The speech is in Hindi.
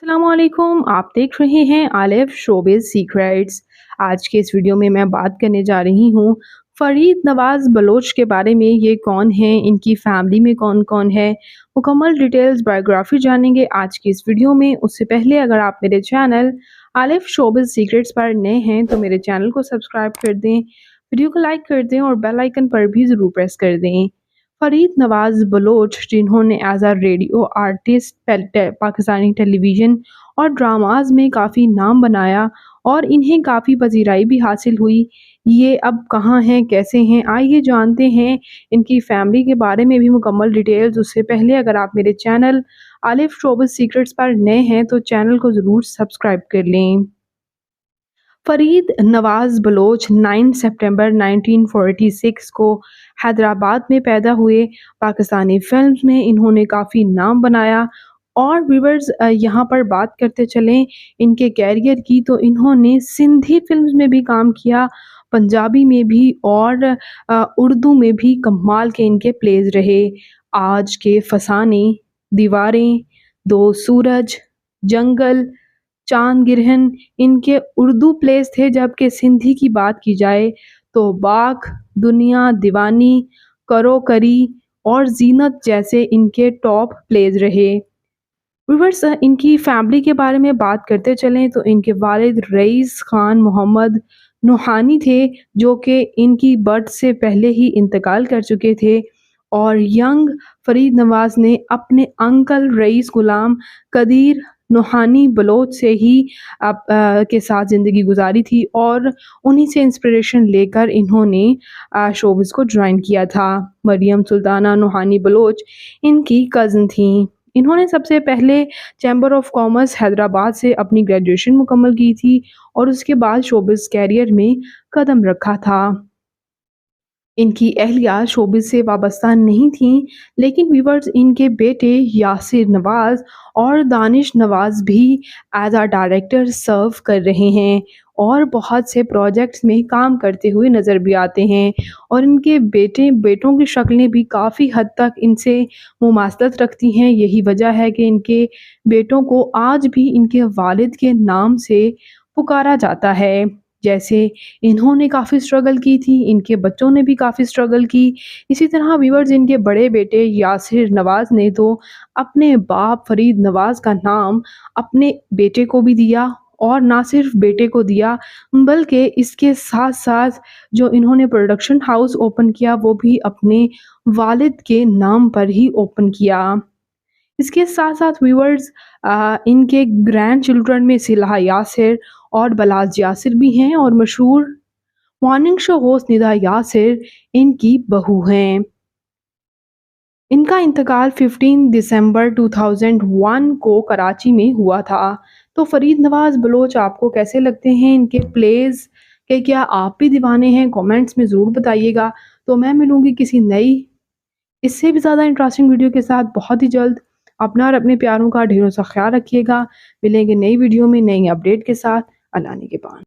अस्सलामुअलैकुम, आप देख रहे हैं आलिफ शोबिज़ सीक्रेट्स। आज के इस वीडियो में मैं बात करने जा रही हूँ फ़रीद नवाज़ बलोच के बारे में। ये कौन हैं, इनकी फैमिली में कौन-कौन है, मुकम्मल डिटेल्स बायोग्राफी जानेंगे आज की इस वीडियो में। उससे पहले अगर आप मेरे चैनल आलिफ शोबिज़ सीक्रेट्स पर नए हैं तो मेरे चैनल को सब्सक्राइब कर दें, वीडियो को लाइक कर दें और बेल आइकन पर भी ज़रूर प्रेस कर दें। फ़रीद नवाज़ बलोच, जिन्होंने as a radio artist Pakistani television और ड्रामाज़ में काफ़ी नाम बनाया और इन्हें काफ़ी पज़ीराई भी हासिल हुई। ये अब कहाँ हैं, कैसे हैं, आइए जानते हैं इनकी फ़ैमिली के बारे में भी मुकम्मल डिटेल्स। उससे पहले अगर आप मेरे चैनल आलिफ शोबिज़ सीक्रेट्स पर नए हैं तो चैनल को ज़रूर सब्सक्राइब कर लें। फ़रीद नवाज़ बलोच 9 सितंबर 1946 को हैदराबाद में पैदा हुए। पाकिस्तानी फ़िल्म्स में इन्होंने काफ़ी नाम बनाया और व्यूअर्स यहाँ पर बात करते चलें इनके कैरियर की, तो इन्होंने सिंधी फ़िल्म्स में भी काम किया, पंजाबी में भी और उर्दू में भी कमाल के इनके प्लेज़ रहे। आज के फसाने, दीवारें, दो सूरज, जंगल, चाँद गिरहन इनके उर्दू प्लेस थे, जबकि सिंधी की बात की जाए तो बाख, दुनिया दीवानी, करो करी और ज़ीनत जैसे इनके टॉप प्लेस रहे। व्यूअर्स इनकी फैमिली के बारे में बात करते चलें तो इनके वालिद रईस खान मोहम्मद नूहानी थे, जो कि इनकी बर्थ से पहले ही इंतकाल कर चुके थे। और यंग फ़रीद नवाज़ ने अपने अंकल रईस गुलाम कदीर नूहानी बलोच से ही के साथ ज़िंदगी गुजारी थी और उन्हीं से इंस्पिरेशन लेकर इन्होंने शोबिज़ को ज्वाइन किया था। मरियम सुल्ताना नूहानी बलोच इनकी कज़न थीं। इन्होंने सबसे पहले चैम्बर ऑफ कॉमर्स हैदराबाद से अपनी ग्रेजुएशन मुकम्मल की थी और उसके बाद शोबिज़ कैरियर में कदम रखा था। इनकी अहलिया शोबिज़ से वाबस्ता नहीं थीं, लेकिन व्यूअर्स इनके बेटे यासिर नवाज़ और दानिश नवाज़ भी एज अ डायरेक्टर सर्व कर रहे हैं और बहुत से प्रोजेक्ट्स में काम करते हुए नज़र भी आते हैं। और इनके बेटों की शक्लें भी काफ़ी हद तक इनसे मुमासलत रखती हैं। यही वजह है कि इनके बेटों को आज भी इनके वालिद के नाम से पुकारा जाता है। जैसे इन्होंने काफ़ी स्ट्रगल की थी, इनके बच्चों ने भी काफ़ी स्ट्रगल की। इसी तरह व्यूअर्स इनके बड़े बेटे यासिर नवाज़ ने तो अपने बाप फ़रीद नवाज़ का नाम अपने बेटे को भी दिया और ना सिर्फ बेटे को दिया, बल्कि इसके साथ-साथ जो इन्होंने प्रोडक्शन हाउस ओपन किया वो भी अपने वालिद के नाम पर ही ओपन किया। इसके साथ-साथ व्यूअर्स इनके ग्रैंड चिल्ड्रन में सिलहा यासिर और बलाज यासिर भी हैं और मशहूर morning show host Nida Yasir इनकी बहू हैं। इनका इंतकाल 15 दिसंबर 2001 को कराची में हुआ था। तो फ़रीद नवाज़ बलोच आपको कैसे लगते हैं, इनके प्लेज़ के क्या आप भी दीवाने हैं? कमेंट्स में ज़रूर बताइएगा। तो मैं मिलूँगी किसी नई इससे भी ज़्यादा इंटरेस्टिंग वीडियो के साथ बहुत ही जल्द। अपना और अपने प्यारों का ढेरों सा ख्याल रखिएगा। मिलेंगे नई वीडियो में नई अपडेट के साथ। अल्लाह निगहबान।